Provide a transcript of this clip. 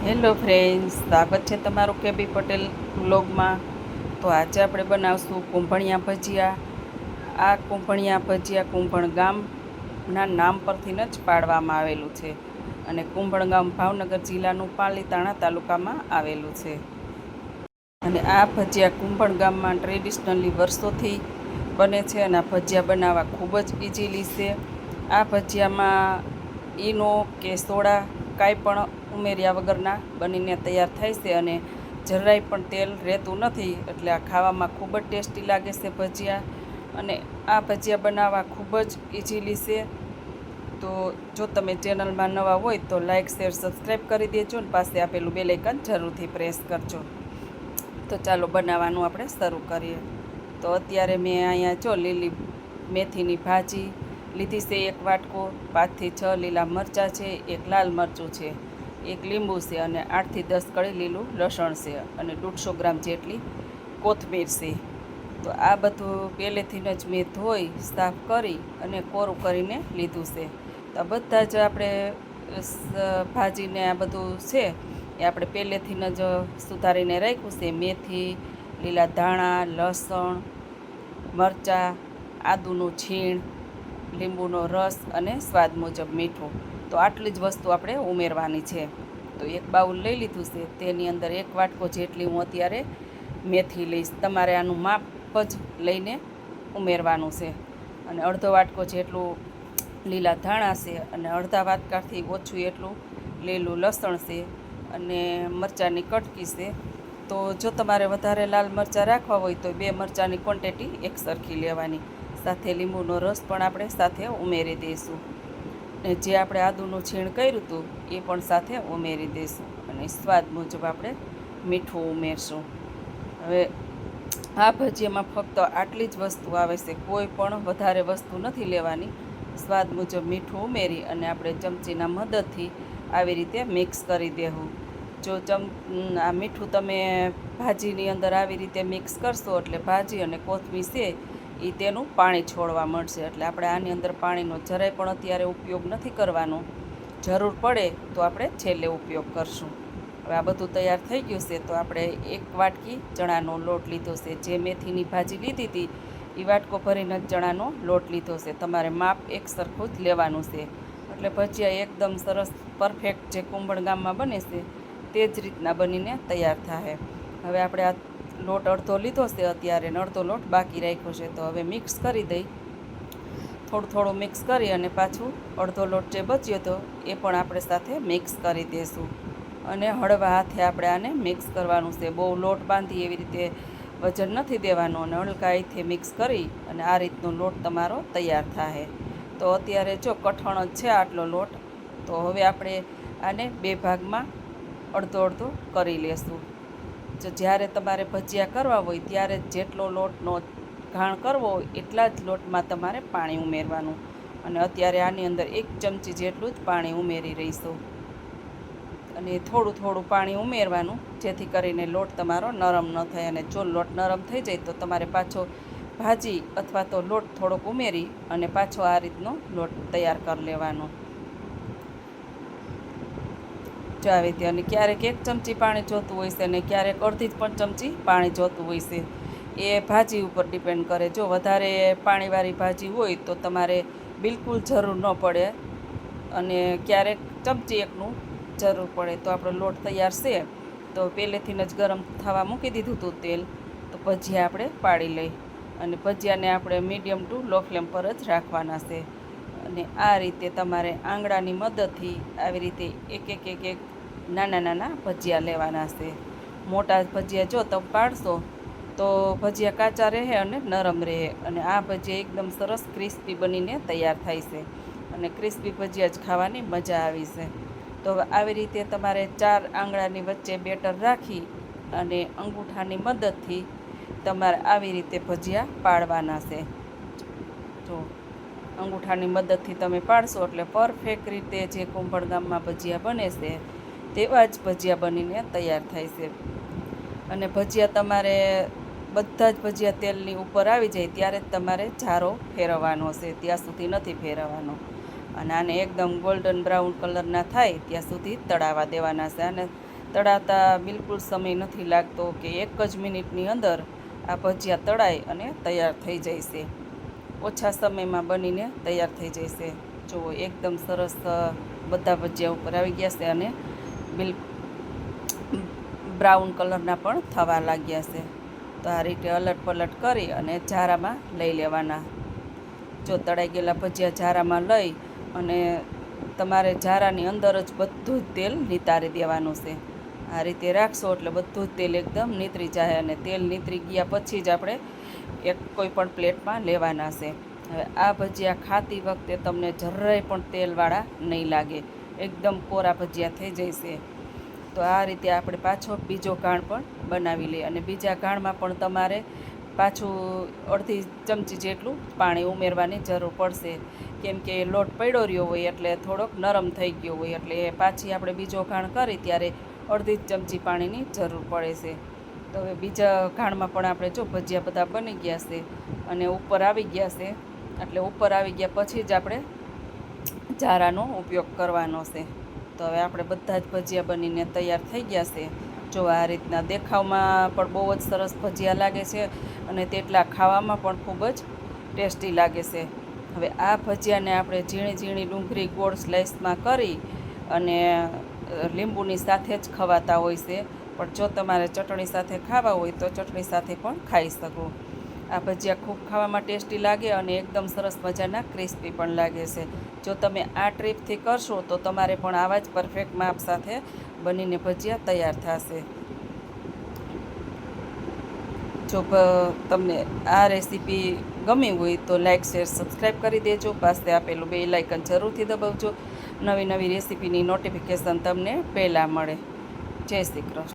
Hello friends, સ્વાગત છે તમારું કેબી પટેલ વ્લોગમાં. તો આજે આપણે બનાવશું કુંભણિયા ભજીયા. આ કુંભણિયા ભજીયા કુંભણ ગામના નામ પરથી જ પાડવામાં આવેલું છે અને કુંભણ ગામ ભાવનગર જિલ્લાનું પાલીતાણા તાલુકામાં આવેલું છે. અને આ ભજીયા કુંભણ ગામમાં ટ્રેડિશનલી વર્ષોથી બને છે અને આ ભજીયા બનાવવા ખૂબ જ ઇઝીલી છે. આ ભજીયામાં ઈનો કે સોડા કાંઈ પણ ઉમેર્યા વગરના બનીને તૈયાર થાય છે અને જરાય પણ તેલ રહેતું નથી, એટલે આ ખાવામાં ખૂબ જ ટેસ્ટી લાગે છે ભજીયા. અને આ ભજીયા બનાવવા ખૂબ જ ઇઝીલી છે. તો જો તમે ચેનલમાં નવા હોય તો લાઇક શેર સબસ્ક્રાઈબ કરી દેજો અને પાસે આપેલું બેલ આઇકન જરૂરથી પ્રેસ કરજો. તો ચાલો બનાવવાનું આપણે શરૂ કરીએ. તો અત્યારે મેં અહીંયા જો લીલી મેથીની ભાજી લીધી છે, એક વાટકો, 5 થી 6 લીલા મરચાં છે, એક લાલ મરચું છે, એક લીંબુ છે અને 8 થી 10 કળી લીલું લસણ છે અને 150 ગ્રામ જેટલી કોથમીર છે. તો આ બધું પહેલેથી જ મેં ધોઈ સાફ કરી અને કોરું કરીને લીધું છે. તો આ બધા જ આપણે ભાજીને આ બધું છે એ આપણે પહેલેથી જ સુધારીને રાખ્યું છે. મેથી, લીલા ધાણા, લસણ, મરચાં, આદુનું છીણ, લીંબુનો રસ અને સ્વાદ મુજબ મીઠું. તો આટલી જ વસ્તુ આપણે ઉમેરવાની છે. તો એક બાઉલ લઈ લીધું છે, તેની અંદર 1 વાટકો જેટલી હું અત્યારે મેથી લઈશ. તમારે આનું માપ જ લઈને ઉમેરવાનું છે. અને અડધો વાટકો જેટલું લીલા ધાણા છે અને અડધા વાટકાથી ઓછું એટલું લીલું લસણ છે અને મરચાંની કટકી છે. તો જો તમારે વધારે લાલ મરચાં રાખવા હોય તો 2 મરચાંની ક્વોન્ટિટી એક સરખી લેવાની. સાથે લીંબુનો રસ પણ આપણે સાથે ઉમેરી દઈશું અને જે આપણે આદુનું છીણ કર્યું હતું એ પણ સાથે ઉમેરી દઈશું અને સ્વાદ મુજબ આપણે મીઠું ઉમેરશું. હવે આ ભજીયામાં ફક્ત આટલી જ વસ્તુ આવે છે, કોઈ પણ વધારે વસ્તુ નથી લેવાની. સ્વાદ મુજબ મીઠું ઉમેરી અને આપણે ચમચીના મદદથી આવી રીતે મિક્સ કરી દેવું. જો આ મીઠું તમે ભાજીની અંદર આવી રીતે મિક્સ કરશો એટલે ભાજી અને કોથમીર છે એ તેનું પાણી છોડવા મળશે. એટલે આપણે આની અંદર પાણીનો જરાય પણ અત્યારે ઉપયોગ નથી કરવાનો. જરૂર પડે તો આપણે છેલ્લે ઉપયોગ કરશું. હવે આ બધું તૈયાર થઈ ગયું છે. તો આપણે 1 વાટકી ચણાનો લોટ લીધો છે. જે મેથીની ભાજી લીધી હતી એ વાટકો ભરીને જ ચણાનો લોટ લીધો છે. તમારે માપ એક સરખું જ લેવાનું છે એટલે ભજીયા એકદમ સરસ પરફેક્ટ જે કુંભણ ગામમાં બને છે તે જ રીતના બનીને તૈયાર થાય. હવે આપણે આ લોટ અડધો લીધો છે અત્યારે અને અડધો લોટ બાકી રાખ્યો છે. તો હવે મિક્સ કરી દઈ, થોડું મિક્સ કરી અને પાછું અડધો લોટ જે બચ્યો હતો એ પણ આપણે સાથે મિક્સ કરી દઈશું અને હળવા હાથે આપણે આને મિક્સ કરવાનું છે. બહુ લોટ બાંધી એવી રીતે વજન નથી દેવાનું અને હલકા હાથે મિક્સ કરી અને આ રીતનો લોટ તમારો તૈયાર થાય. તો અત્યારે જો કઠણ જ છે આટલો લોટ. તો હવે આપણે આને 2 ભાગમાં અડધો અડધો કરી લેશું. જો જ્યારે તમારે ભજીયા કરવા હોય ત્યારે જેટલો લોટનો ઘાણ કરવો હોય એટલા જ લોટમાં તમારે પાણી ઉમેરવાનું. અને અત્યારે આની અંદર 1 ચમચી જેટલું જ પાણી ઉમેરી રહીશું અને થોડું પાણી ઉમેરવાનું, જેથી કરીને લોટ તમારો નરમ ન થાય. અને જો લોટ નરમ થઈ જાય તો તમારે પાછો ભાજી અથવા તો લોટ થોડોક ઉમેરી અને પાછો આ રીતનો લોટ તૈયાર કરી લેવાનો. જો આવી રીતે. અને ક્યારેક 1 ચમચી પાણી જોતું હોય છે અને ક્યારેક અડધી જ પણ ચમચી પાણી જોતું હોય છે. એ ભાજી ઉપર ડિપેન્ડ કરે. જો વધારે પાણીવાળી ભાજી હોય તો તમારે બિલકુલ જરૂર ન પડે અને ક્યારેક ચમચી એકનું જરૂર પડે. તો આપણો લોટ તૈયાર છે. તો પહેલેથી જ ગરમ થવા મૂકી દીધું હતું તેલ. તો ભજીયા આપણે પાડી લઈ અને ભજીયાને આપણે મીડિયમ ટુ લો ફ્લેમ પર જ રાખવાના છે. અને આ રીતે તમારે આંગળાની મદદથી આવી રીતે એક નાના ભજીયા લેવાના છે. મોટા ભજીયા જો તમે પાડશો તો ભજીયા કાચા રહે અને નરમ રહે. અને આ ભજીયા એકદમ સરસ ક્રિસ્પી બનીને તૈયાર થાય છે અને ક્રિસ્પી ભજીયા જ ખાવાની મજા આવી છે. તો આવી રીતે તમારે 4 આંગળાની વચ્ચે બેટર રાખી અને અંગૂઠાની મદદથી તમારે આવી રીતે ભજીયા પાડવાના છે. જો અંગૂઠાની મદદથી તમે પાડશો એટલે પરફેક્ટ રીતે જે કુંભણ ગામમાં ભજીયા બને છે તેવા જ ભજીયા બનીને તૈયાર થાય છે. અને ભજીયા તમારે બધા જ ભજીયા તેલની ઉપર આવી જાય ત્યારે જ તમારે જારો ફેરવવાનો છે, ત્યાં સુધી નથી ફેરવવાનો. અને આને એકદમ ગોલ્ડન બ્રાઉન કલરના થાય ત્યાં સુધી તળાવવા દેવાના છે. અને તળાતા બિલકુલ સમય નથી લાગતો કે 1 જ મિનિટની અંદર આ ભજીયા તળાય અને તૈયાર થઈ જાય છે. ઓછા સમયમાં બનીને તૈયાર થઈ જશે. જુઓ એકદમ સરસ બધા ભજીયા ઉપર આવી ગયા છે અને બ્રાઉન કલરના પણ થવા લાગ્યા છે. તો આ રીતે અલટ પલટ કરી અને ઝારામાં લઈ લેવાના. જો તળાઈ ગયેલા ભજીયા ઝારામાં લઈ અને તમારે ઝારાની અંદર જ બધું જ તેલ નિતારી દેવાનું છે. આ રીતે રાખશો એટલે બધું જ તેલ એકદમ નીતરી જાય અને તેલ નીતરી ગયા પછી જ આપણે કોઈ પણ પ્લેટમાં લેવાના છે. હવે આ ભજીયા ખાતી વખતે તમને જરાય પણ તેલવાળા નહીં લાગે, એકદમ કોરા ભજીયા થઈ જશે. તો આ રીતે આપણે પાછો બીજો ઘાણ પણ બનાવી લઈએ અને બીજા ઘાણમાં પણ તમારે પાછું અડધી ચમચી જેટલું પાણી ઉમેરવાની જરૂર પડશે, કેમ કે લોટ પડ્યો રહ્યો હોય એટલે થોડોક નરમ થઈ ગયો હોય, એટલે પાછી આપણે બીજો ઘાણ કરી ત્યારે અડધી ચમચી પાણીની જરૂર પડે છે. તો હવે બીજા ઘાણમાં પણ આપણે જો ભજીયા બધા બની ગયા છે અને ઉપર આવી ગયા છે, એટલે ઉપર આવી ગયા પછી જ આપણે ઝારાનો ઉપયોગ કરવાનો છે. તો હવે આપણે બધા જ ભજીયા બનીને તૈયાર થઈ ગયા છે. જો આ રીતના દેખાવમાં પણ બહુ જ સરસ ભજીયા લાગે છે અને તેટલા ખાવામાં પણ ખૂબ જ ટેસ્ટી લાગે છે. હવે આ ભજીયાને આપણે ઝીણી ઝીણી ડુંગળી ગોળ સ્લાઇસમાં કરી અને લીંબુની સાથે જ ખવાતા હોય છે, પણ જો તમારે ચટણી સાથે ખાવા હોય તો ચટણી સાથે પણ ખાઈ શકો. આ ભજીયા ખૂબ ખાવામાં ટેસ્ટી લાગે અને એકદમ સરસ મજાના ક્રિસ્પી પણ લાગે છે. જો તમે આ ટ્રીપથી કરશો તો તમારે પણ આવા જ પરફેક્ટ માપ સાથે બનીને ભજીયા તૈયાર થશે. જો તમને આ રેસીપી ગમી હોય તો લાઇક શેર સબસ્ક્રાઈબ કરી દેજો. પાસે આપેલું બેલ આઇકન જરૂરથી દબાવજો. નવી નવી રેસીપીની નોટિફિકેશન તમને પહેલાં મળે. જય શ્રી કૃષ્ણ.